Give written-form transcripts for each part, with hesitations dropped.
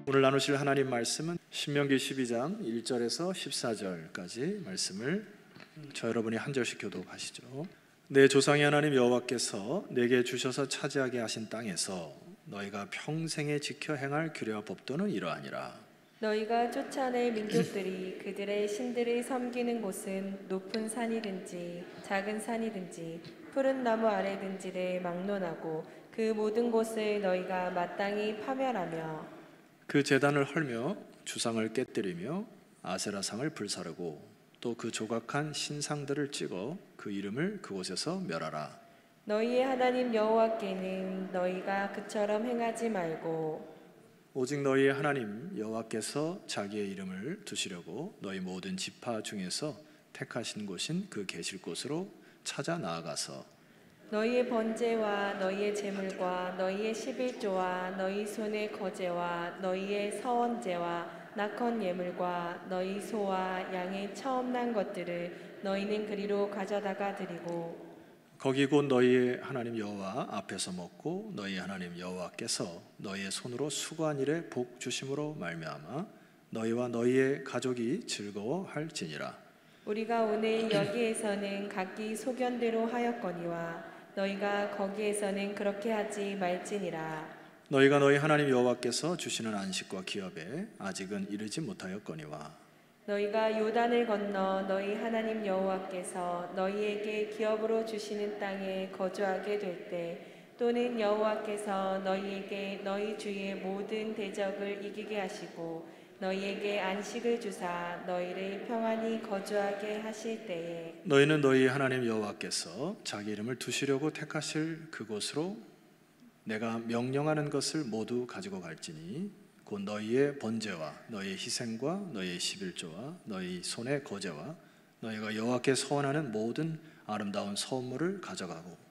오늘 나누실 하나님 말씀은 신명기 12장 1절에서 14절까지 말씀을 저 여러분이 한 절씩 교독하시죠. 내 조상의 하나님 여호와께서 내게 주셔서 차지하게 하신 땅에서 너희가 평생에 지켜 행할 규례와 법도는 이러하니라. 너희가 쫓아낼 민족들이 그들의 신들을 섬기는 곳은 높은 산이든지 작은 산이든지 푸른 나무 아래든지를 막론하고 그 모든 곳을 너희가 마땅히 파멸하며 그 제단을 헐며 주상을 깨뜨리며 아세라상을 불사르고 또 그 조각한 신상들을 찍어 그 이름을 그곳에서 멸하라. 너희의 하나님 여호와께는 너희가 그처럼 행하지 말고 오직 너희의 하나님 여호와께서 자기의 이름을 두시려고 너희 모든 지파 중에서 택하신 곳인 그 계실 곳으로 찾아 나아가서 너희의 번제와 너희의 제물과 너희의 십일조와 너희 손의 거제와 너희의 서원제와 낙헌 예물과 너희 소와 양의 처음 난 것들을 너희는 그리로 가져다가 드리고 거기 곧 너희의 하나님 여호와 앞에서 먹고 너희 하나님 여호와께서 너희의 손으로 수고한 일에 복 주심으로 말미암아 너희와 너희의 가족이 즐거워할지니라. 우리가 오늘 여기에서는 각기 소견대로 하였거니와 너희가 거기에서는 그렇게 하지 말지니라. 너희가 너희 하나님 여호와께서 주시는 안식과 기업에 아직은 이르지 못하였거니와 너희가 요단을 건너 너희 하나님 여호와께서 너희에게 기업으로 주시는 땅에 거주하게 될 때 또는 여호와께서 너희에게 너희 주의 모든 대적을 이기게 하시고 너희에게 안식을 주사 너희를 평안히 거주하게 하실 때에 너희는 너희 하나님 여호와께서 자기 이름을 두시려고 택하실 그곳으로 내가 명령하는 것을 모두 가지고 갈지니 곧 너희의 번제와 너희의 희생과 너희의 십일조와 너희 손의 거제와 너희가 여호와께 서원하는 모든 아름다운 선물을 가져가고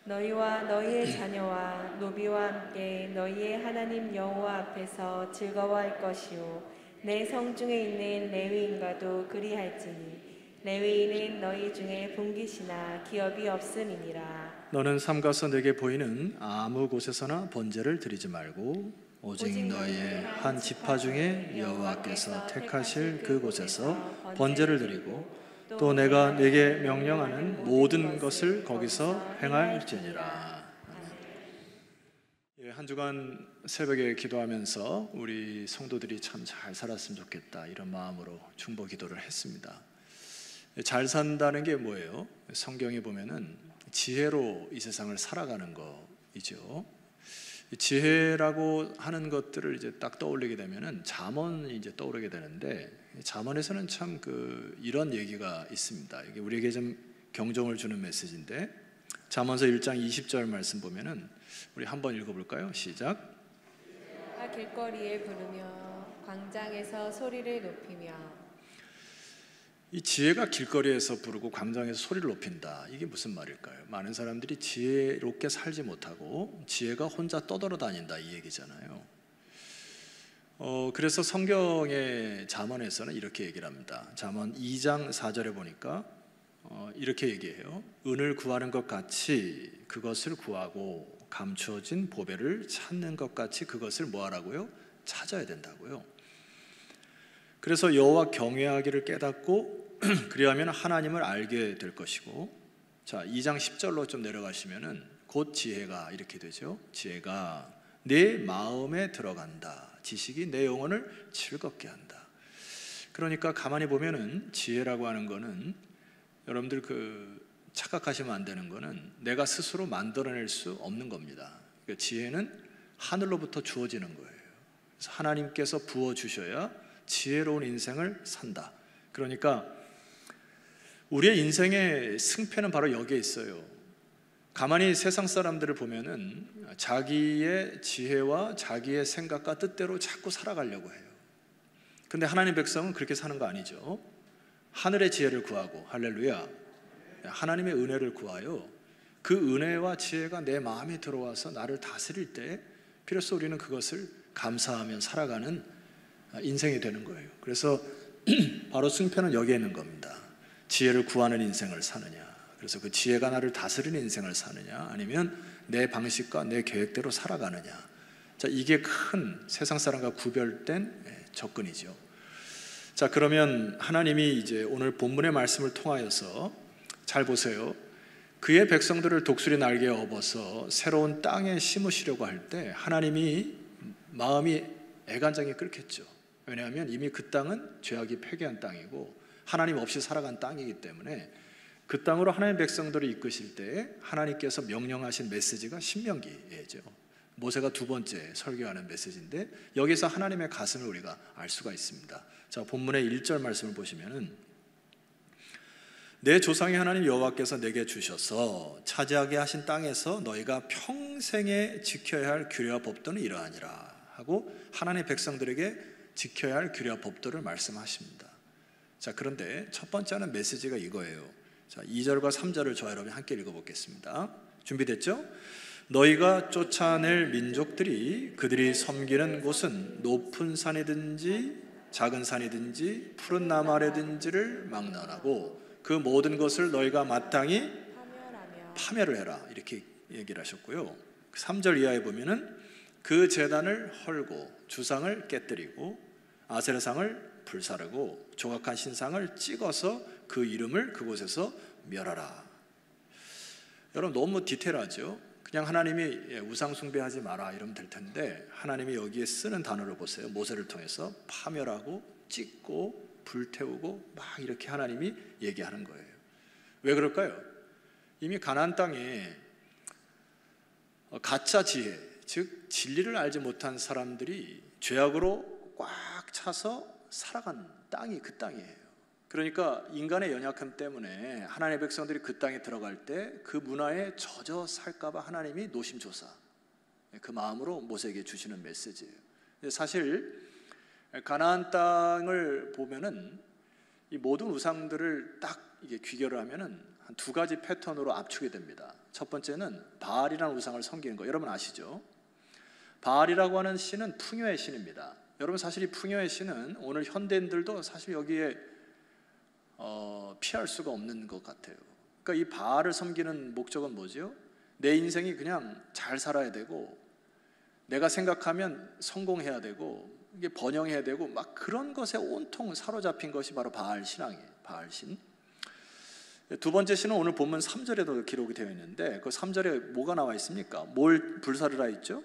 너희와 너희의 자녀와 노비와 함께 너희의 하나님 여호와 앞에서 즐거워할 것이요 내 성중에 있는 레위인과도 그리할지니 레위인은 너희 중에 분깃이나 기업이 없음이니라. 너는 삼가서 내게 보이는 아무 곳에서나 번제를 드리지 말고 오직 너희의 한 지파 중에 여호와께서 택하실 그곳에서 번제를 드리고 또 내가 네게 명령하는 모든 것을 거기서 행할지니라. 한 주간 새벽에 기도하면서 우리 성도들이 참 잘 살았으면 좋겠다 이런 마음으로 중보 기도를 했습니다. 잘 산다는 게 뭐예요? 성경에 보면은 지혜로 이 세상을 살아가는 거이죠. 지혜라고 하는 것들을 이제 딱 떠올리게 되면은 잠언이 이제 떠오르게 되는데 잠언에서는 참 이런 얘기가 있습니다. 이게 우리에게 좀 경종을 주는 메시지인데 잠언서 1장 20절 말씀 보면은 우리 한번 읽어볼까요? 시작. 길거리에 부르며 광장에서 소리를 높이며. 이 지혜가 길거리에서 부르고 광장에서 소리를 높인다. 이게 무슨 말일까요? 많은 사람들이 지혜롭게 살지 못하고 지혜가 혼자 떠돌아 다닌다 이 얘기잖아요. 그래서 성경의 잠언에서는 이렇게 얘기를 합니다. 잠언 2장 4절에 보니까 이렇게 얘기해요. 은을 구하는 것 같이 그것을 구하고 감추어진 보배를 찾는 것 같이 그것을 뭐 하라고요? 찾아야 된다고요. 그래서 여호와 경외하기를 깨닫고 그리하면 하나님을 알게 될 것이고, 자 2장 10절로 좀 내려가시면은 곧 지혜가 이렇게 되죠. 지혜가 내 마음에 들어간다. 지식이 내 영혼을 즐겁게 한다. 그러니까 가만히 보면은 지혜라고 하는 거는 여러분들 착각하시면 안 되는 거는 내가 스스로 만들어낼 수 없는 겁니다. 그러니까 지혜는 하늘로부터 주어지는 거예요. 그래서 하나님께서 부어주셔야 지혜로운 인생을 산다. 그러니까 우리의 인생의 승패는 바로 여기에 있어요. 가만히 세상 사람들을 보면은 자기의 지혜와 자기의 생각과 뜻대로 자꾸 살아가려고 해요. 근데 하나님 백성은 그렇게 사는 거 아니죠. 하늘의 지혜를 구하고, 할렐루야, 하나님의 은혜를 구하여 그 은혜와 지혜가 내 마음에 들어와서 나를 다스릴 때 비로소 우리는 그것을 감사하며 살아가는 인생이 되는 거예요. 그래서 바로 승패는 여기에 있는 겁니다. 지혜를 구하는 인생을 사느냐, 그래서 그 지혜가 나를 다스리는 인생을 사느냐, 아니면 내 방식과 내 계획대로 살아가느냐. 자, 이게 큰 세상 사람과 구별된 접근이죠. 자, 그러면 하나님이 이제 오늘 본문의 말씀을 통하여서 잘 보세요. 그의 백성들을 독수리 날개에 업어서 새로운 땅에 심으시려고 할 때 하나님이 마음이 애간장이 끓겠죠. 왜냐하면 이미 그 땅은 죄악이 폐기한 땅이고 하나님 없이 살아간 땅이기 때문에 그 땅으로 하나님의 백성들을 이끄실 때 하나님께서 명령하신 메시지가 신명기예죠. 모세가 두 번째 설교하는 메시지인데 여기서 하나님의 가슴을 우리가 알 수가 있습니다. 자, 본문의 1절 말씀을 보시면은 내 조상의 하나님 여호와께서 내게 주셔서 차지하게 하신 땅에서 너희가 평생에 지켜야 할 규례와 법도는 이러하니라 하고 하나님의 백성들에게 지켜야 할 규례와 법도를 말씀하십니다. 자, 그런데 첫 번째는 메시지가 이거예요. 자, 2절과 3절을 저와 여러분이 함께 읽어보겠습니다. 준비됐죠? 너희가 쫓아낼 민족들이 그들이 섬기는 곳은 높은 산이든지 작은 산이든지 푸른 나무 아래든지를 막론하고 그 모든 것을 너희가 마땅히 파멸을 해라, 이렇게 얘기를 하셨고요. 3절 이하에 보면은 그 제단을 헐고 주상을 깨뜨리고 아세라상을 불사르고 조각한 신상을 찍어서 그 이름을 그곳에서 멸하라. 여러분, 너무 디테일하죠? 그냥 하나님이 우상 숭배하지 마라 이러면 될 텐데 하나님이 여기에 쓰는 단어를 보세요. 모세를 통해서 파멸하고 찍고 불태우고 막 이렇게 하나님이 얘기하는 거예요. 왜 그럴까요? 이미 가나안 땅에 가짜 지혜, 즉 진리를 알지 못한 사람들이 죄악으로 꽉 차서 살아간 땅이 그 땅이에요. 그러니까 인간의 연약함 때문에 하나님의 백성들이 그 땅에 들어갈 때 그 문화에 젖어 살까 봐 하나님이 노심초사, 그 마음으로 모세에게 주시는 메시지예요. 사실 가나안 땅을 보면은 이 모든 우상들을 딱 이게 귀결을 하면은 한 두 가지 패턴으로 압축이 됩니다. 첫 번째는 바알이라는 우상을 섬기는 거, 여러분 아시죠? 바알이라고 하는 신은 풍요의 신입니다. 여러분, 사실 이 풍요의 신은 오늘 현대인들도 사실 여기에 피할 수가 없는 것 같아요. 그러니까 이 바알을 섬기는 목적은 뭐죠? 내 인생이 그냥 잘 살아야 되고 내가 생각하면 성공해야 되고 이게 번영해야 되고 막 그런 것에 온통 사로잡힌 것이 바로 바알 신앙이에요. 바알 신. 두 번째 신은 오늘 본문 3절에도 기록이 되어 있는데 그 3절에 뭐가 나와 있습니까? 뭘 불사르라 했죠?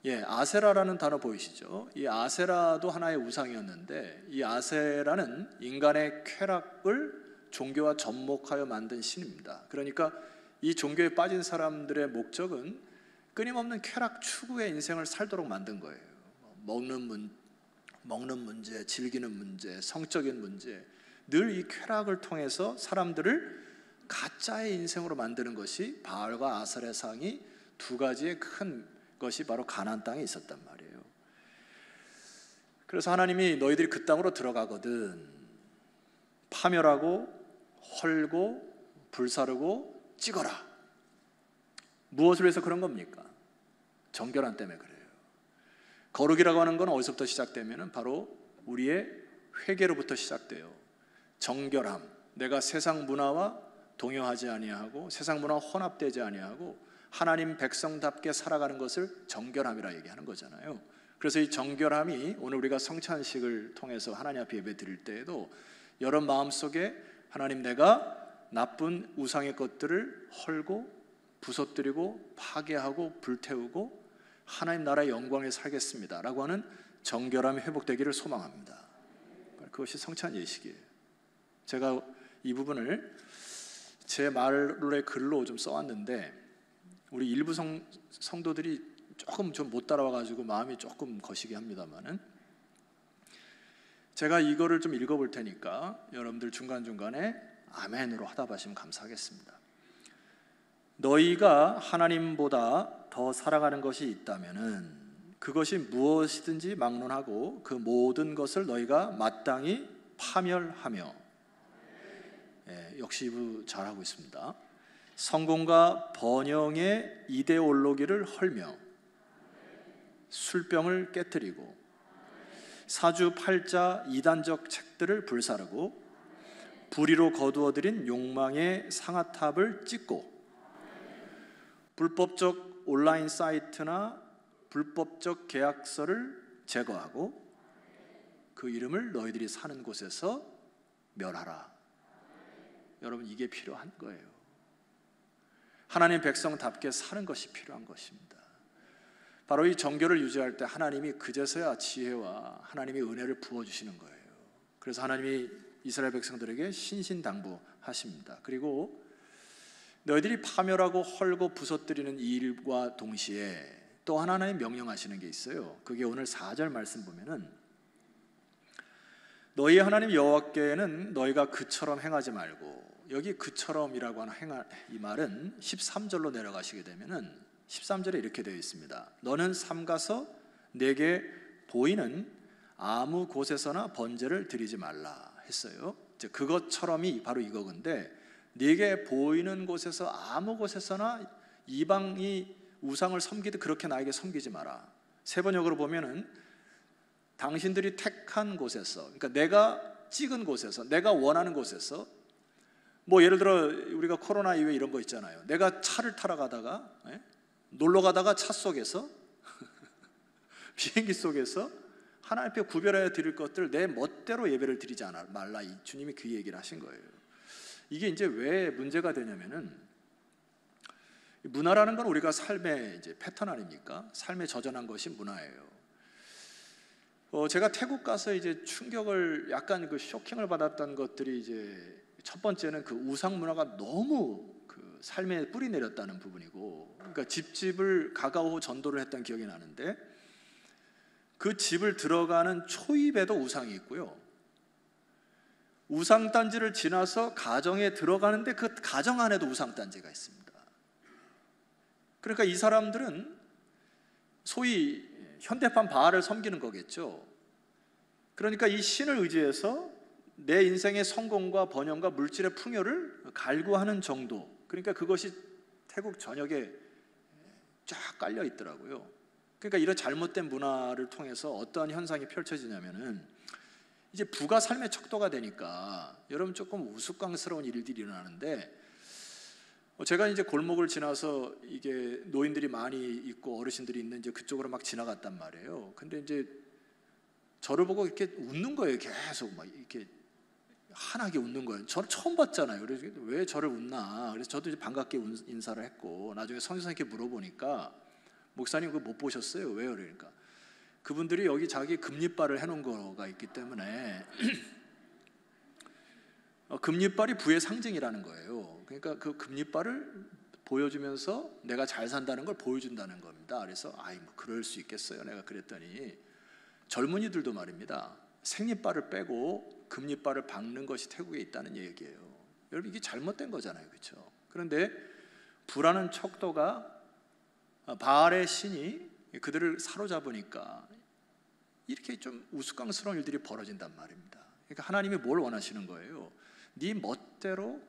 아세라라는 단어 보이시죠? 이 아세라도 하나의 우상이었는데 이 아세라는 인간의 쾌락을 종교와 접목하여 만든 신입니다. 그러니까 이 종교에 빠진 사람들의 목적은 끊임없는 쾌락 추구의 인생을 살도록 만든 거예요. 먹는 문제, 즐기는 문제, 성적인 문제, 늘 이 쾌락을 통해서 사람들을 가짜의 인생으로 만드는 것이 바알과 아세라의 상이 두 가지의 큰 것이 바로 가나안 땅에 있었단 말이에요. 그래서 하나님이 너희들이 그 땅으로 들어가거든 파멸하고 헐고 불사르고 찍어라. 무엇을 위해서 그런 겁니까? 정결함 때문에 그래요. 거룩이라고 하는 건 어디서부터 시작되면 바로 우리의 회개로부터 시작돼요. 정결함, 내가 세상 문화와 동요하지 아니하고 세상 문화와 혼합되지 아니하고 하나님 백성답게 살아가는 것을 정결함이라 얘기하는 거잖아요. 그래서 이 정결함이 오늘 우리가 성찬식을 통해서 하나님 앞에 예배 드릴 때에도 여러분 마음속에 하나님, 내가 나쁜 우상의 것들을 헐고 부서뜨리고 파괴하고 불태우고 하나님 나라의 영광에 살겠습니다 라고 하는 정결함이 회복되기를 소망합니다. 그것이 성찬 예식이에요. 제가 이 부분을 제 말로의 글로 좀 써왔는데 우리 일부 성도들이 조금 좀 못 따라와가지고 마음이 조금 거시기 합니다만은 제가 이거를 좀 읽어볼 테니까 여러분들 중간중간에 아멘으로 화답하시면 감사하겠습니다. 너희가 하나님보다 더 살아가는 것이 있다면은 그것이 무엇이든지 막론하고 그 모든 것을 너희가 마땅히 파멸하며, 역시 이부 잘하고 있습니다. 성공과 번영의 이데올로기를 헐며 술병을 깨뜨리고 사주팔자 이단적 책들을 불사르고 불의로 거두어들인 욕망의 상아탑을 찍고 불법적 온라인 사이트나 불법적 계약서를 제거하고 그 이름을 너희들이 사는 곳에서 멸하라. 여러분, 이게 필요한 거예요. 하나님 백성답게 사는 것이 필요한 것입니다. 바로 이 정결을 유지할 때 하나님이 그제서야 지혜와 하나님의 은혜를 부어주시는 거예요. 그래서 하나님이 이스라엘 백성들에게 신신당부하십니다. 그리고 너희들이 파멸하고 헐고 부서뜨리는 이 일과 동시에 또 하나님 명령하시는 게 있어요. 그게 오늘 4절 말씀 보면은 너희 하나님 여호와께는 너희가 그처럼 행하지 말고, 여기 그처럼이라고 하는 이 말은 13절로 내려가시게 되면은 13절에 이렇게 되어 있습니다. 너는 삼가서 내게 보이는 아무 곳에서나 번제를 드리지 말라 했어요. 이제 그것처럼이 바로 이거건데, 네게 보이는 곳에서 아무 곳에서나 이방이 우상을 섬기듯 그렇게 나에게 섬기지 마라. 세 번역으로 보면은 당신들이 택한 곳에서, 그러니까 내가 찍은 곳에서, 내가 원하는 곳에서, 뭐 예를 들어 우리가 코로나 이후에 이런 거 있잖아요. 내가 차를 타러 가다가 놀러 가다가 차 속에서 비행기 속에서 하나님 앞에 구별하여 드릴 것들 내 멋대로 예배를 드리지 말라. 주님이 그 얘기를 하신 거예요. 이게 이제 왜 문제가 되냐면은, 문화라는 건 우리가 삶의 이제 패턴 아닙니까? 삶에 저전한 것이 문화예요. 제가 태국 가서 이제 충격을, 약간 그 쇼킹을 받았던 것들이, 이제 첫 번째는 그 우상 문화가 너무 그 삶에 뿌리 내렸다는 부분이고, 그러니까 집집을 가가오 전도를 했던 기억이 나는데, 그 집을 들어가는 초입에도 우상이 있고요, 우상단지를 지나서 가정에 들어가는데 그 가정 안에도 우상단지가 있습니다. 그러니까 이 사람들은 소위 현대판 바알을 섬기는 거겠죠. 그러니까 이 신을 의지해서 내 인생의 성공과 번영과 물질의 풍요를 갈구하는 정도, 그러니까 그것이 태국 전역에 쫙 깔려 있더라고요. 그러니까 이런 잘못된 문화를 통해서 어떠한 현상이 펼쳐지냐면은, 이제 부가 삶의 척도가 되니까 여러분 조금 우스꽝스러운 일들이 일어나는데, 제가 이제 골목을 지나서 이게 노인들이 많이 있고 어르신들이 있는 이제 그쪽으로 막 지나갔단 말이에요. 근데 이제 저를 보고 이렇게 웃는 거예요. 계속 막 이렇게 환하게 웃는 거예요. 저를 처음 봤잖아요. 그래서 왜 저를 웃나? 그래서 저도 이제 반갑게 인사를 했고, 나중에 선생님께 물어보니까, 목사님 그거 못 보셨어요? 왜요? 그러니까 그분들이 여기 자기 금리발을 해놓은 거가 있기 때문에 금리발이 부의 상징이라는 거예요. 그러니까 그 금리발을 보여주면서 내가 잘 산다는 걸 보여준다는 겁니다. 그래서 아이 뭐 그럴 수 있겠어요. 내가 그랬더니 젊은이들도 말입니다. 생리발을 빼고 금리발을 박는 것이 태국에 있다는 얘기예요. 여러분, 이게 잘못된 거잖아요, 그렇죠? 그런데 부라는 척도가, 바알의 신이 그들을 사로잡으니까 이렇게 좀 우스꽝스러운 일들이 벌어진단 말입니다. 그러니까 하나님이 뭘 원하시는 거예요? 네 멋대로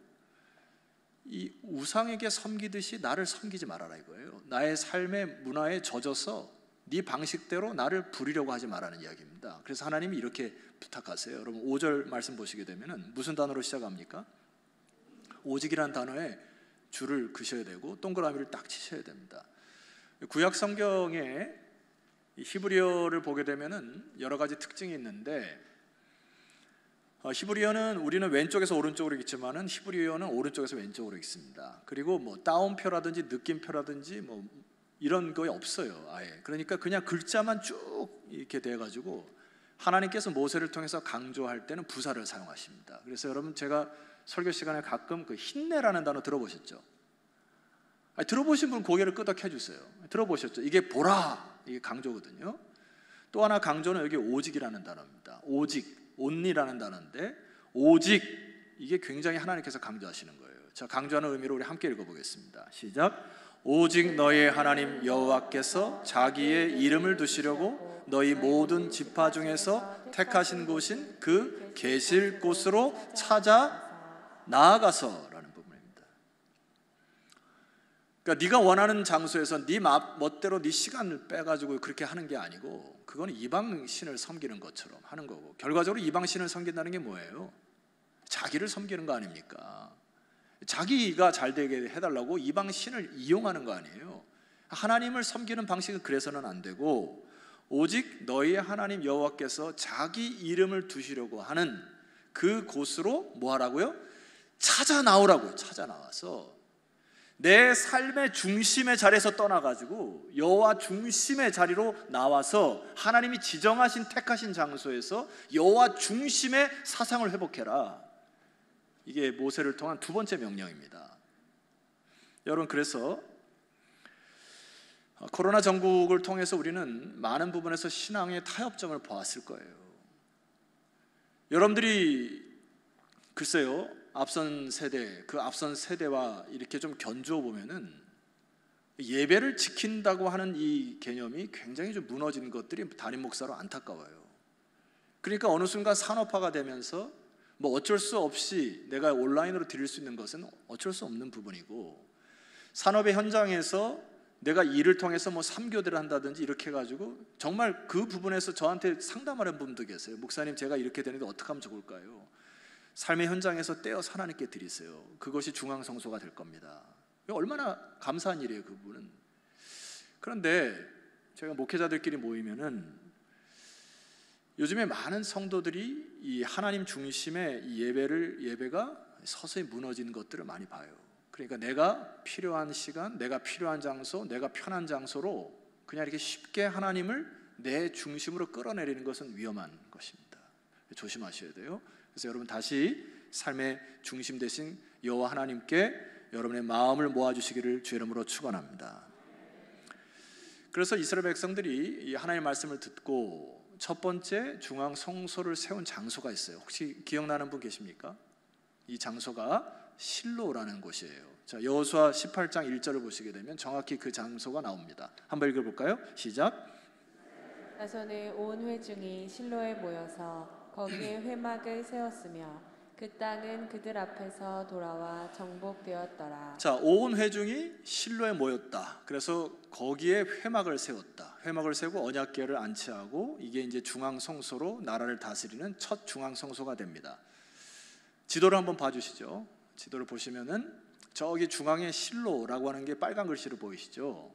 이 우상에게 섬기듯이 나를 섬기지 말아라 이거예요. 나의 삶의 문화에 젖어서 네 방식대로 나를 부리려고 하지 말라는 이야기입니다. 그래서 하나님이 이렇게 부탁하세요. 여러분 5절 말씀 보시게 되면은 무슨 단어로 시작합니까? 오직이라는 단어에 줄을 그셔야 되고 동그라미를 딱 치셔야 됩니다. 구약 성경에 히브리어를 보게 되면은 여러 가지 특징이 있는데, 히브리어는 우리는 왼쪽에서 오른쪽으로 읽지만은 히브리어는 오른쪽에서 왼쪽으로 읽습니다. 그리고 뭐 따옴표라든지 느낌표라든지 뭐 이런 거 없어요, 아예. 그러니까 그냥 글자만 쭉 이렇게 돼가지고 하나님께서 모세를 통해서 강조할 때는 부사를 사용하십니다. 그래서 여러분, 제가 설교 시간에 가끔 그 힘내라는 단어 들어보셨죠? 들어보신 분 고개를 끄덕해 주세요. 들어보셨죠? 이게 보라, 이게 강조거든요. 또 하나 강조는 여기 오직이라는 단어입니다. 오직, 온리라는 단어인데, 오직, 이게 굉장히 하나님께서 강조하시는 거예요. 자, 강조하는 의미로 우리 함께 읽어보겠습니다. 시작. 오직 너희의 하나님 여호와께서 자기의 이름을 두시려고 너희 모든 지파 중에서 택하신 곳인 그 계실 곳으로 찾아 나아가서라는 부분입니다. 그러니까 네가 원하는 장소에서 네 멋대로 네 시간을 빼가지고 그렇게 하는 게 아니고, 그거는 이방신을 섬기는 것처럼 하는 거고, 결과적으로 이방신을 섬긴다는 게 뭐예요? 자기를 섬기는 거 아닙니까? 자기가 잘 되게 해달라고 이방신을 이용하는 거 아니에요? 하나님을 섬기는 방식은 그래서는 안 되고 오직 너희의 하나님 여호와께서 자기 이름을 두시려고 하는 그 곳으로 뭐 하라고요? 찾아 나오라고요. 찾아 나와서 내 삶의 중심의 자리에서 떠나가지고 여호와 중심의 자리로 나와서 하나님이 지정하신 택하신 장소에서 여호와 중심의 사상을 회복해라. 이게 모세를 통한 두 번째 명령입니다. 여러분, 그래서 코로나 전국을 통해서 우리는 많은 부분에서 신앙의 타협점을 보았을 거예요. 여러분들이 글쎄요, 앞선 세대와 이렇게 좀 견주어 보면은 예배를 지킨다고 하는 이 개념이 굉장히 좀 무너진 것들이 담임 목사로 안타까워요. 그러니까 어느 순간 산업화가 되면서 뭐 어쩔 수 없이 내가 온라인으로 드릴 수 있는 것은 어쩔 수 없는 부분이고, 산업의 현장에서 내가 일을 통해서 뭐 3교대를 한다든지 이렇게 해가지고 정말 그 부분에서 저한테 상담하는 분도 계세요. 목사님, 제가 이렇게 되는데 어떻게 하면 좋을까요? 삶의 현장에서 떼어서 하나님께 드리세요. 그것이 중앙성소가 될 겁니다. 얼마나 감사한 일이에요, 그 부분은. 그런데 제가 목회자들끼리 모이면은 요즘에 많은 성도들이 이 하나님 중심의 이 예배가 서서히 무너지는 것들을 많이 봐요. 그러니까 내가 필요한 시간, 내가 필요한 장소, 내가 편한 장소로 그냥 이렇게 쉽게 하나님을 내 중심으로 끌어내리는 것은 위험한 것입니다. 조심하셔야 돼요. 그래서 여러분, 다시 삶의 중심 되신 여호와 하나님께 여러분의 마음을 모아주시기를 주 이름으로 축원합니다. 그래서 이스라엘 백성들이 이 하나님의 말씀을 듣고 첫 번째 중앙 성소를 세운 장소가 있어요. 혹시 기억나는 분 계십니까? 이 장소가 실로라는 곳이에요. 자, 여호수아 18장 1절을 보시게 되면 정확히 그 장소가 나옵니다. 한번 읽어볼까요? 시작. 자손의 온 회중이 실로에 모여서 거기에 회막을 세웠으며 그 땅은 그들 앞에서 돌아와 정복되었더라. 자, 온 회중이 실로에 모였다. 그래서 거기에 회막을 세웠다. 회막을 세우고 언약궤를 안치하고 이게 이제 중앙 성소로 나라를 다스리는 첫 중앙 성소가 됩니다. 지도를 한번 봐주시죠. 지도를 보시면은 저기 중앙에 실로라고 하는 게 빨간 글씨로 보이시죠?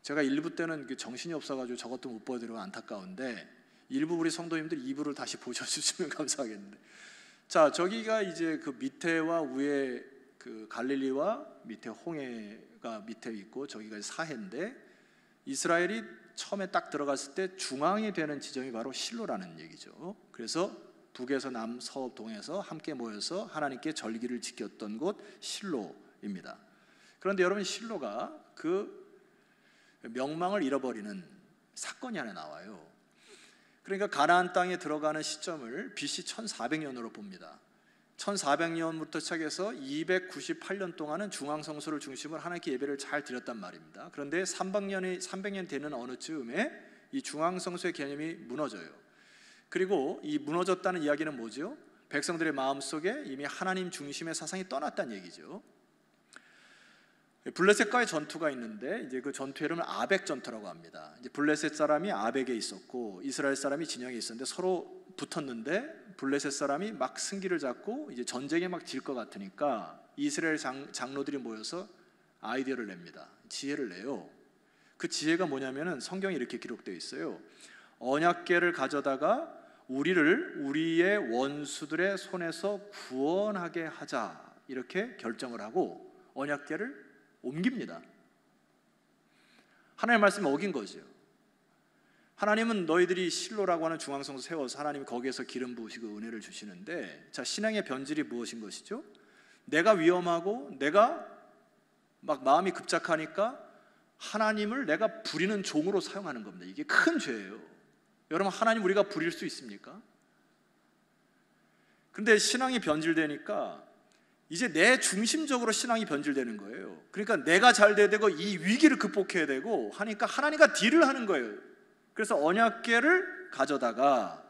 제가 1부 때는 정신이 없어가지고 저것도 못 보여드리고 안타까운데 일부 우리 성도님들 2부를 다시 보셔주시면 감사하겠는데, 자, 저기가 이제 그 밑에와 위에 그 갈릴리와 밑에 홍해가 밑에 있고 저기가 사해인데, 이스라엘이 처음에 딱 들어갔을 때 중앙이 되는 지점이 바로 실로라는 얘기죠. 그래서 북에서 남, 서업, 동에서 함께 모여서 하나님께 절기를 지켰던 곳 실로입니다. 그런데 여러분, 실로가 그 명망을 잃어버리는 사건이 하나 나와요. 그러니까 가나안 땅에 들어가는 시점을 BC 1400년으로 봅니다. 1400년부터 시작해서 298년 동안은 중앙성소를 중심으로 하나님께 예배를 잘 드렸단 말입니다. 그런데 300년 되는 어느 즈음에 이 중앙성소의 개념이 무너져요. 그리고 이 무너졌다는 이야기는 뭐죠? 백성들의 마음속에 이미 하나님 중심의 사상이 떠났다는 얘기죠. 블레셋과의 전투가 있는데 이제 그 전투 이름을 아벡 전투라고 합니다. 이제 블레셋 사람이 아벡에 있었고 이스라엘 사람이 진영에 있었는데 서로 붙었는데 블레셋 사람이 막 승기를 잡고 이제 전쟁에 막 질 것 같으니까 이스라엘 장로들이 모여서 아이디어를 냅니다. 지혜를 내요. 그 지혜가 뭐냐면은 성경에 이렇게 기록되어 있어요. 언약궤를 가져다가 우리의 원수들의 손에서 구원하게 하자, 이렇게 결정을 하고 언약궤를 옮깁니다. 하나님의 말씀을 어긴 거죠. 하나님은 너희들이 실로라고 하는 중앙성소 세워서 하나님이 거기에서 기름 부으시고 은혜를 주시는데, 자, 신앙의 변질이 무엇인 것이죠? 내가 위험하고 내가 막 마음이 급작하니까 하나님을 내가 부리는 종으로 사용하는 겁니다. 이게 큰 죄예요. 여러분, 하나님 우리가 부릴 수 있습니까? 근데 신앙이 변질되니까 이제 내 중심적으로 신앙이 변질되는 거예요. 그러니까 내가 잘 돼야 되고 이 위기를 극복해야 되고 하니까 하나님과 딜을 하는 거예요. 그래서 언약궤를 가져다가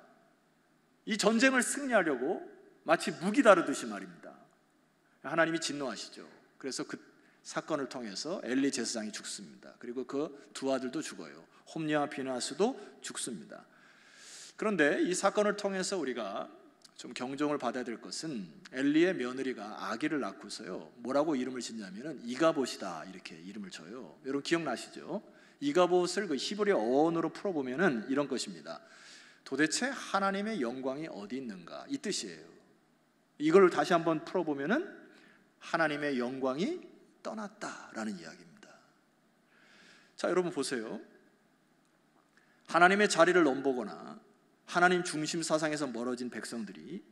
이 전쟁을 승리하려고 마치 무기 다루듯이 말입니다. 하나님이 진노하시죠. 그래서 그 사건을 통해서 엘리 제사장이 죽습니다. 그리고 그 두 아들도 죽어요. 홈리와 비나스도 죽습니다. 그런데 이 사건을 통해서 우리가 좀 경종을 받아야 될 것은 엘리의 며느리가 아기를 낳고서요 뭐라고 이름을 짓냐면은 이가봇이다 이렇게 이름을 줘요. 여러분 기억나시죠? 이가봇을 그 히브리 어원으로 풀어보면은 이런 것입니다. 도대체 하나님의 영광이 어디 있는가 이 뜻이에요. 이걸 다시 한번 풀어보면은 하나님의 영광이 떠났다라는 이야기입니다. 자, 여러분 보세요. 하나님의 자리를 넘보거나 하나님 중심 사상에서 멀어진 백성들이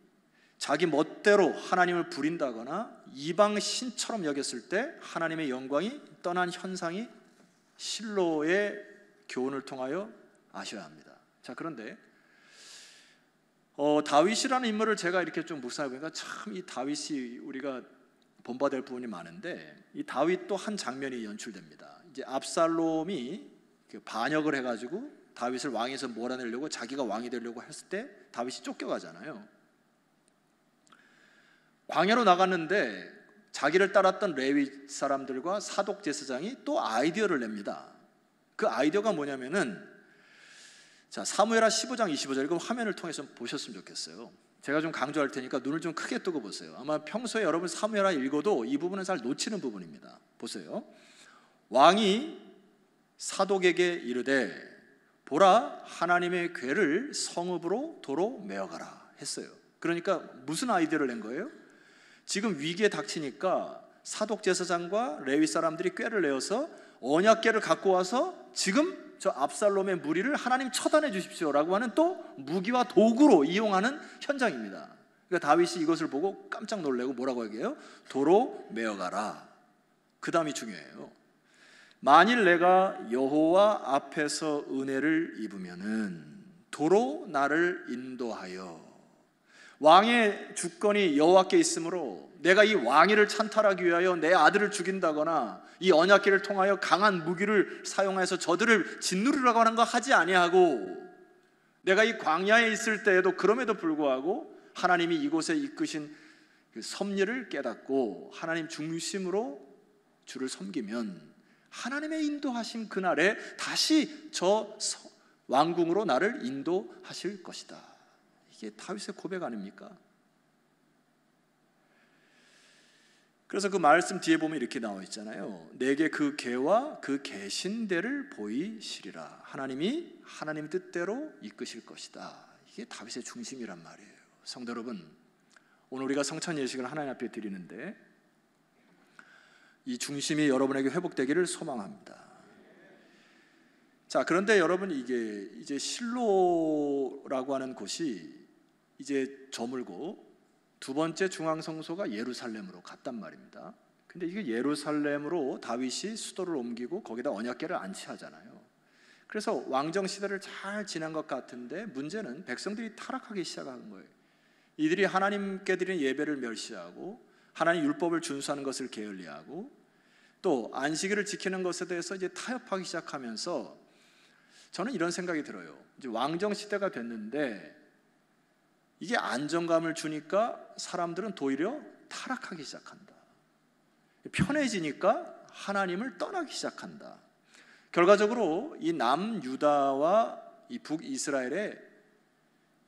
자기 멋대로 하나님을 부린다거나 이방 신처럼 여겼을 때 하나님의 영광이 떠난 현상이 실로의 교훈을 통하여 아셔야 합니다. 자, 그런데 다윗이라는 인물을 제가 이렇게 좀 묵상해 보니까 참 이 다윗이 우리가 본받을 부분이 많은데 이 다윗도 한 장면이 연출됩니다. 이제 압살롬이 반역을 해가지고 다윗을 왕에서 몰아내려고 자기가 왕이 되려고 했을 때 다윗이 쫓겨가잖아요. 광야로 나갔는데 자기를 따랐던 레위 사람들과 사독 제사장이 또 아이디어를 냅니다. 그 아이디어가 뭐냐면은 자, 사무엘하 15장 25절 이거 화면을 통해서 보셨으면 좋겠어요. 제가 좀 강조할 테니까 눈을 좀 크게 뜨고 보세요. 아마 평소에 여러분 사무엘하 읽어도 이 부분은 잘 놓치는 부분입니다. 보세요. 왕이 사독에게 이르되 보라 하나님의 궤를 성읍으로 도로 메어가라 했어요. 그러니까 무슨 아이디어를 낸 거예요? 지금 위기에 닥치니까 사독 제사장과 레위 사람들이 궤를 내어서 언약궤를 갖고 와서 지금 저 압살롬의 무리를 하나님 처단해 주십시오라고 하는 또 무기와 도구로 이용하는 현장입니다. 그러니까 다윗이 이것을 보고 깜짝 놀래고 뭐라고 얘기해요? 도로 메어가라. 그 다음이 중요해요. 만일 내가 여호와 앞에서 은혜를 입으면은 도로 나를 인도하여 왕의 주권이 여호와께 있으므로 내가 이 왕위를 찬탈하기 위하여 내 아들을 죽인다거나 이 언약궤를 통하여 강한 무기를 사용해서 저들을 짓누르라고 하는 거 하지 아니하고 내가 이 광야에 있을 때에도 그럼에도 불구하고 하나님이 이곳에 이끄신 그 섭리를 깨닫고 하나님 중심으로 주를 섬기면 하나님의 인도하심 그날에 다시 저 왕궁으로 나를 인도하실 것이다. 이게 다윗의 고백 아닙니까? 그래서 그 말씀 뒤에 보면 이렇게 나와 있잖아요. 내게 그 궤와 그 계신대를 보이시리라. 하나님이 하나님 뜻대로 이끄실 것이다. 이게 다윗의 중심이란 말이에요. 성도 여러분, 오늘 우리가 성찬 예식을 하나님 앞에 드리는데 이 중심이 여러분에게 회복되기를 소망합니다. 자, 그런데 여러분 이게 이제 실로라고 하는 곳이 이제 저물고 두 번째 중앙성소가 예루살렘으로 갔단 말입니다. 근데 이게 예루살렘으로 다윗이 수도를 옮기고 거기다 언약궤를 안치하잖아요. 그래서 왕정 시대를 잘 지난 것 같은데 문제는 백성들이 타락하기 시작한 거예요. 이들이 하나님께 드리는 예배를 멸시하고 하나님 율법을 준수하는 것을 게을리하고 또 안식일을 지키는 것에 대해서 이제 타협하기 시작하면서 저는 이런 생각이 들어요. 이제 왕정 시대가 됐는데 이게 안정감을 주니까 사람들은 도리어 타락하기 시작한다. 편해지니까 하나님을 떠나기 시작한다. 결과적으로 이 남유다와 이 북이스라엘의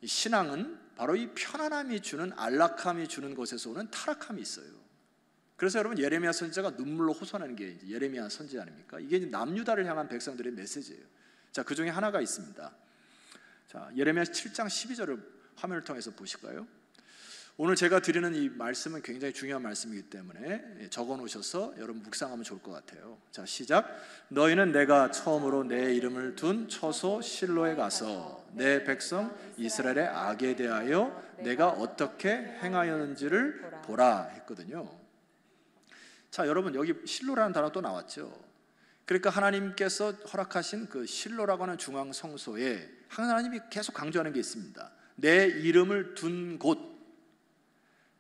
이 신앙은 바로 이 편안함이 주는 안락함이 주는 것에서 오는 타락함이 있어요. 그래서 여러분 예레미야 선지자가 눈물로 호소하는 게 이제 예레미야 선지 아닙니까? 이게 남유다를 향한 백성들의 메시지예요. 자, 그 중에 하나가 있습니다. 자, 예레미야 7장 12절을 화면을 통해서 보실까요? 오늘 제가 드리는 이 말씀은 굉장히 중요한 말씀이기 때문에 적어 놓으셔서 여러분 묵상하면 좋을 것 같아요. 자, 시작. 너희는 내가 처음으로 내 이름을 둔 처소 실로에 가서 내 백성 이스라엘의 악에 대하여 내가 어떻게 행하였는지를 보라 했거든요. 자, 여러분 여기 실로라는 단어 또 나왔죠. 그러니까 하나님께서 허락하신 그 실로라고 하는 중앙 성소에 하나님이 계속 강조하는 게 있습니다. 내 이름을 둔 곳.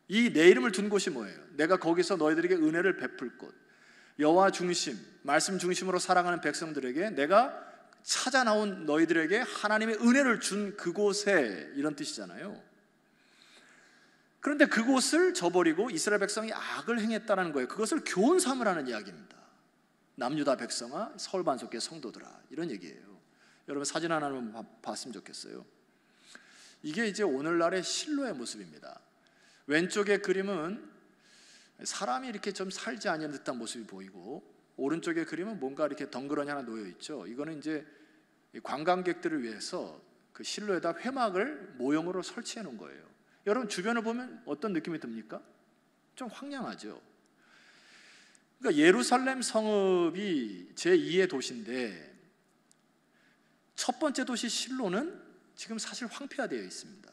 이 내 이름을 둔 곳이 뭐예요? 내가 거기서 너희들에게 은혜를 베풀 곳. 여호와 중심, 말씀 중심으로 살아가는 백성들에게 내가 찾아 나온 너희들에게 하나님의 은혜를 준 그곳에 이런 뜻이잖아요. 그런데 그곳을 저버리고 이스라엘 백성이 악을 행했다는 거예요. 그것을 교훈 삼으라는 이야기입니다. 남유다 백성아, 서울 반석교회 성도들아, 이런 얘기예요. 여러분 사진 하나만 봤으면 좋겠어요. 이게 이제 오늘날의 실로의 모습입니다. 왼쪽의 그림은 사람이 이렇게 좀 살지 않은 듯한 모습이 보이고, 오른쪽의 그림은 뭔가 이렇게 덩그러니 하나 놓여 있죠. 이거는 이제 관광객들을 위해서 그 실로에다 회막을 모형으로 설치해 놓은 거예요. 여러분 주변을 보면 어떤 느낌이 듭니까? 좀 황량하죠. 그러니까 예루살렘 성읍이 제2의 도시인데 첫 번째 도시 실로는 지금 사실 황폐화되어 있습니다.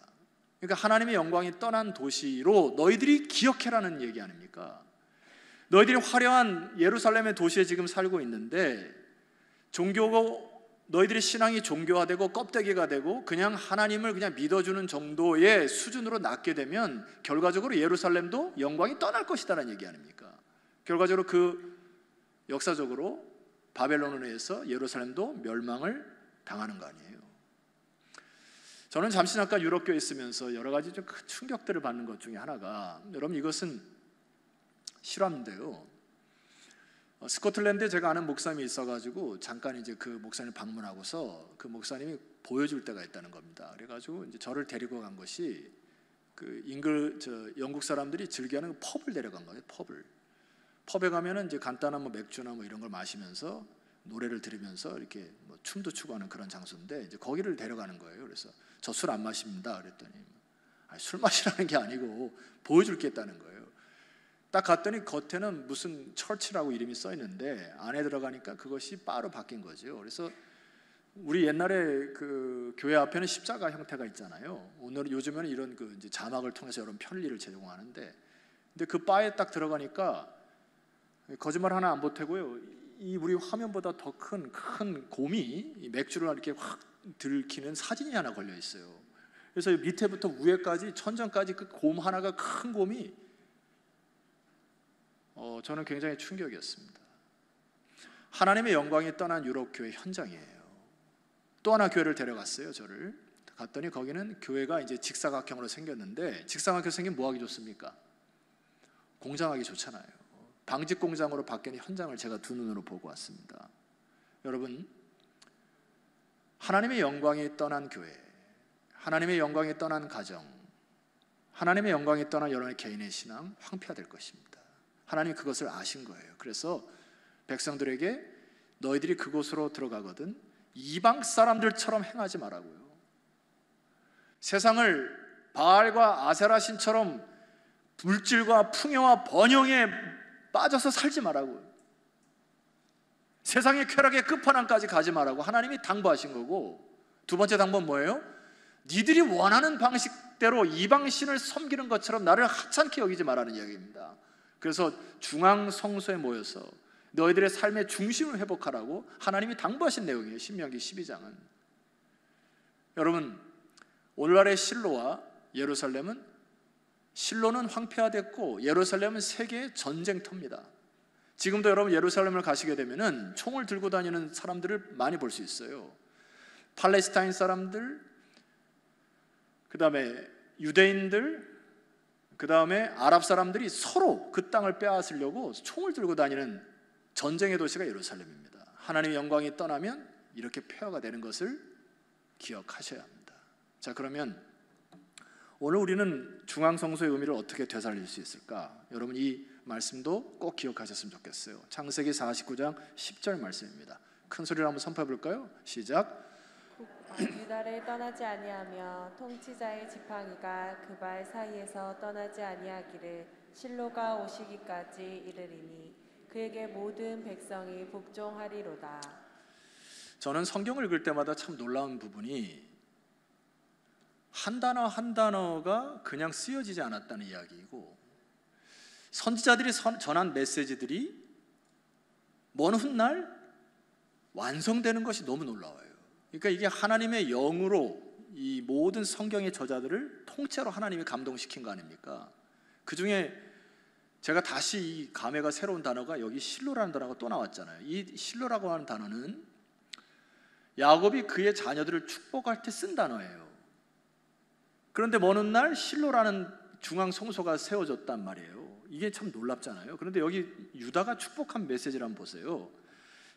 그러니까 하나님의 영광이 떠난 도시로 너희들이 기억해라는 얘기 아닙니까? 너희들이 화려한 예루살렘의 도시에 지금 살고 있는데 너희들의 신앙이 종교화되고 껍데기가 되고 그냥 하나님을 그냥 믿어주는 정도의 수준으로 낮게 되면 결과적으로 예루살렘도 영광이 떠날 것이다라는 얘기 아닙니까? 결과적으로 역사적으로 바벨론에 의해서 예루살렘도 멸망을 당하는 거 아니에요. 저는 잠시 잠깐 유럽교에 있으면서 여러 가지 좀 큰 충격들을 받는 것 중에 하나가, 여러분 이것은 실화인데요. 스코틀랜드에 제가 아는 목사님이 있어가지고 잠깐 이제 그 목사님을 방문하고서 그 목사님이 보여줄 때가 있다는 겁니다. 그래가지고 이제 저를 데리고 간 것이 영국 사람들이 즐겨하는 펍을 데려간 거예요. 펍에 가면은 이제 간단한 맥주나 이런 걸 마시면서 노래를 들으면서 이렇게 춤도 추고 하는 그런 장소인데 이제 거기를 데려가는 거예요. 그래서 저 술 안 마십니다. 그랬더니 술 마시라는 게 아니고 보여줄 게 있다는 거예요. 딱 갔더니 겉에는 무슨 철치라고 이름이 써 있는데 안에 들어가니까 그것이 바로 바뀐 거죠. 그래서 우리 옛날에 그 교회 앞에는 십자가 형태가 있잖아요. 요즘에는 이런 이제 자막을 통해서 이런 편리를 제공하는데, 근데 그 바에 딱 들어가니까 거짓말 하나 안 보태고요. 이 우리 화면보다 더 큰 곰이 맥주를 이렇게 확 들키는 사진이 하나 걸려 있어요. 그래서 밑에부터 위에까지 천장까지 그 곰 하나가, 큰 곰이 저는 굉장히 충격이었습니다. 하나님의 영광이 떠난 유럽 교회 현장이에요. 또 하나 교회를 데려갔어요. 저를 갔더니 거기는 교회가 이제 직사각형으로 생겼는데, 직사각형 생긴 뭐 하기 좋습니까? 공장하기 좋잖아요. 방직 공장으로 바뀐 현장을 제가 두 눈으로 보고 왔습니다. 여러분, 하나님의 영광이 떠난 교회, 하나님의 영광이 떠난 가정, 하나님의 영광이 떠난 여러분의 개인의 신앙 황폐화될 것입니다. 하나님이 그것을 아신 거예요. 그래서 백성들에게 너희들이 그곳으로 들어가거든 이방 사람들처럼 행하지 말라고요. 세상을 바알과 아세라 신처럼 물질과 풍요와 번영에 빠져서 살지 말라고요. 세상의 쾌락의 끝판왕까지 가지 말라고 하나님이 당부하신 거고, 두 번째 당부는 뭐예요? 니들이 원하는 방식대로 이방신을 섬기는 것처럼 나를 하찮게 여기지 말라는 이야기입니다. 그래서 중앙 성소에 모여서 너희들의 삶의 중심을 회복하라고 하나님이 당부하신 내용이에요. 신명기 12장은. 여러분, 오늘날의 실로와 예루살렘은, 실로는 황폐화됐고 예루살렘은 세계의 전쟁터입니다. 지금도 여러분 예루살렘을 가시게 되면은 총을 들고 다니는 사람들을 많이 볼 수 있어요. 팔레스타인 사람들, 그 다음에 유대인들, 그 다음에 아랍 사람들이 서로 그 땅을 빼앗으려고 총을 들고 다니는 전쟁의 도시가 예루살렘입니다. 하나님의 영광이 떠나면 이렇게 폐허가 되는 것을 기억하셔야 합니다. 자, 그러면 오늘 우리는 중앙성소의 의미를 어떻게 되살릴 수 있을까? 여러분 이 말씀도 꼭 기억하셨으면 좋겠어요. 창세기 49장 10절 말씀입니다. 큰 소리로 한번 선포해 볼까요? 시작. 유다를 떠나지 아니하며 통치자의 지팡이가 그 발 사이에서 떠나지 아니하기를 실로가 오시기까지 이르리니 그에게 모든 백성이 복종하리로다. 저는 성경을 읽을 때마다 참 놀라운 부분이 한 단어 한 단어가 그냥 쓰여지지 않았다는 이야기이고, 선지자들이 전한 메시지들이 먼 훗날 완성되는 것이 너무 놀라워요. 그러니까 이게 하나님의 영으로 이 모든 성경의 저자들을 통째로 하나님이 감동시킨 거 아닙니까? 그 중에 제가 다시 이 감회가 새로운 단어가 여기 실로라는 단어가 또 나왔잖아요. 이 실로라고 하는 단어는 야곱이 그의 자녀들을 축복할 때 쓴 단어예요. 그런데 먼 훗날 실로라는 중앙 성소가 세워졌단 말이에요. 이게 참 놀랍잖아요. 그런데 여기 유다가 축복한 메시지를 한번 보세요.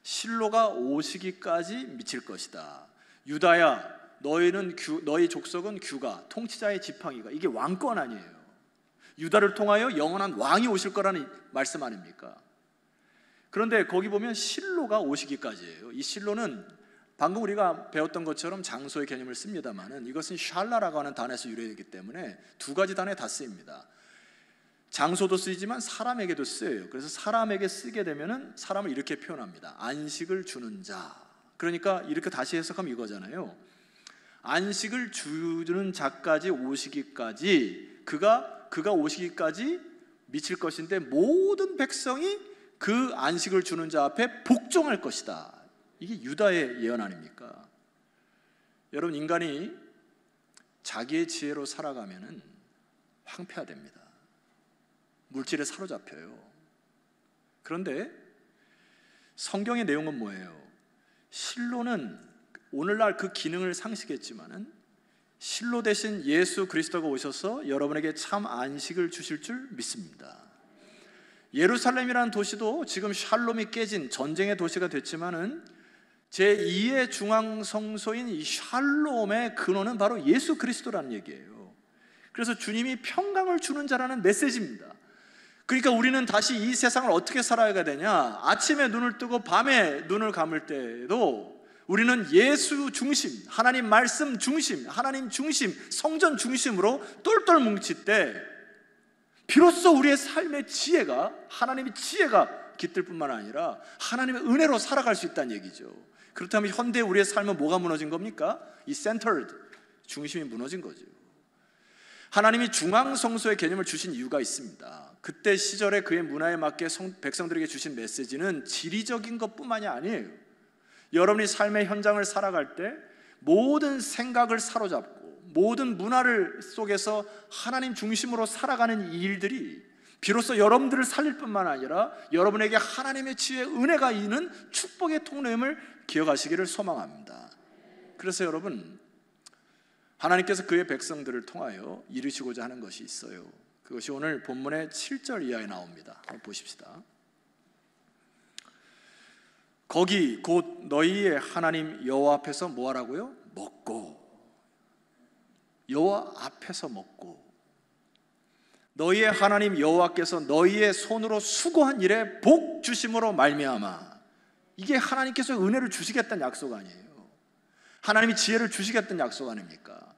실로가 오시기까지 미칠 것이다. 유다야, 너희 족속은 규가, 통치자의 지팡이가, 이게 왕권 아니에요. 유다를 통하여 영원한 왕이 오실 거라는 말씀 아닙니까? 그런데 거기 보면 실로가 오시기까지예요. 이 실로는 방금 우리가 배웠던 것처럼 장소의 개념을 씁니다만은 이것은 샬라라고 하는 단어에서 유래되기 때문에 두 가지 단어에 다 쓰입니다. 장소도 쓰이지만 사람에게도 쓰여요. 그래서 사람에게 쓰게 되면은 사람을 이렇게 표현합니다. 안식을 주는 자. 그러니까 이렇게 다시 해석하면 이거잖아요. 안식을 주는 자까지 오시기까지 그가 오시기까지 미칠 것인데 모든 백성이 그 안식을 주는 자 앞에 복종할 것이다. 이게 유다의 예언 아닙니까? 여러분, 인간이 자기의 지혜로 살아가면은 황폐화됩니다. 물질에 사로잡혀요. 그런데 성경의 내용은 뭐예요? 실로는 오늘날 그 기능을 상실했지만은 실로 대신 예수 그리스도가 오셔서 여러분에게 참 안식을 주실 줄 믿습니다. 예루살렘이라는 도시도 지금 샬롬이 깨진 전쟁의 도시가 됐지만은 제2의 중앙 성소인 이 샬롬의 근원은 바로 예수 그리스도라는 얘기예요. 그래서 주님이 평강을 주는 자라는 메시지입니다. 그러니까 우리는 다시 이 세상을 어떻게 살아야 되냐? 아침에 눈을 뜨고 밤에 눈을 감을 때에도 우리는 예수 중심, 하나님 말씀 중심, 하나님 중심, 성전 중심으로 똘똘 뭉칠 때 비로소 우리의 삶의 지혜가, 하나님의 지혜가 깃들 뿐만 아니라 하나님의 은혜로 살아갈 수 있다는 얘기죠. 그렇다면 현대 우리의 삶은 뭐가 무너진 겁니까? 이 centered, 중심이 무너진 거죠. 하나님이 중앙성소의 개념을 주신 이유가 있습니다. 그때 시절에 그의 문화에 맞게 백성들에게 주신 메시지는 지리적인 것뿐만이 아니에요. 여러분이 삶의 현장을 살아갈 때 모든 생각을 사로잡고 모든 문화를 속에서 하나님 중심으로 살아가는 이 일들이 비로소 여러분들을 살릴 뿐만 아니라 여러분에게 하나님의 지혜의 은혜가 있는 축복의 통로임을 기억하시기를 소망합니다. 그래서 여러분, 하나님께서 그의 백성들을 통하여 이루시고자 하는 것이 있어요. 그것이 오늘 본문의 7절 이하에 나옵니다. 한번 보십시다. 거기 곧 너희의 하나님 여호와 앞에서 뭐 하라고요? 먹고, 여호와 앞에서 먹고, 너희의 하나님 여호와께서 너희의 손으로 수고한 일에 복 주심으로 말미암아. 이게 하나님께서 은혜를 주시겠다는 약속 아니에요. 하나님이 지혜를 주시겠다는 약속 아닙니까?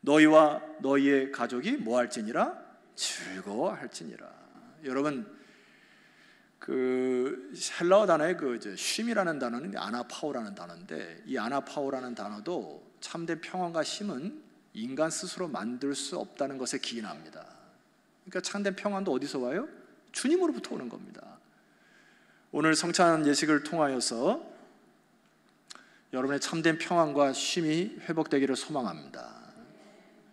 너희와 너희의 가족이 뭐 할지니라? 즐거워할지니라. 여러분, 그 헬라어 단어의 쉼이라는 단어는 아나파오라는 단어인데, 이 아나파오라는 단어도 참된 평안과 쉼은 인간 스스로 만들 수 없다는 것에 기인합니다. 그러니까 참된 평안도 어디서 와요? 주님으로부터 오는 겁니다. 오늘 성찬 예식을 통하여서 여러분의 참된 평안과 쉼이 회복되기를 소망합니다.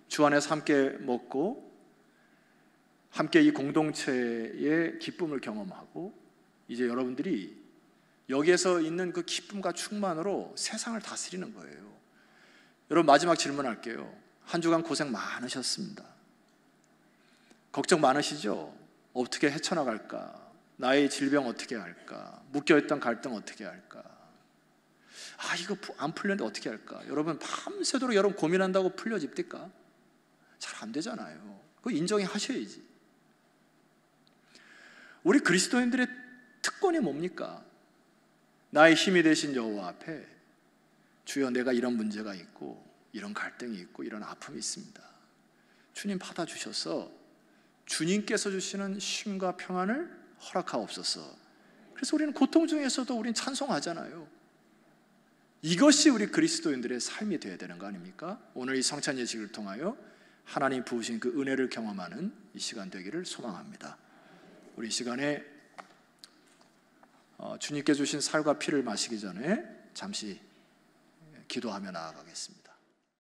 주 안에서 함께 먹고 함께 이 공동체의 기쁨을 경험하고, 이제 여러분들이 여기에서 있는 그 기쁨과 충만으로 세상을 다스리는 거예요. 여러분, 마지막 질문할게요. 한 주간 고생 많으셨습니다. 걱정 많으시죠? 어떻게 헤쳐나갈까? 나의 질병 어떻게 할까? 묶여있던 갈등 어떻게 할까? 이거 안 풀렸는데 어떻게 할까? 여러분, 밤새도록 여러분 고민한다고 풀려집니까? 잘 안 되잖아요. 그거 인정하셔야지. 우리 그리스도인들의 특권이 뭡니까? 나의 힘이 되신 여호와 앞에, 주여 내가 이런 문제가 있고 이런 갈등이 있고 이런 아픔이 있습니다. 주님 받아주셔서 주님께서 주시는 쉼과 평안을 허락하옵소서. 그래서 우리는 고통 중에서도 우리는 찬송하잖아요. 이것이 우리 그리스도인들의 삶이 되어야 되는 거 아닙니까? 오늘 이 성찬 예식을 통하여 하나님 부으신 그 은혜를 경험하는 이 시간 되기를 소망합니다. 우리 이 시간에 주님께 주신 살과 피를 마시기 전에 잠시 기도하며 나아가겠습니다.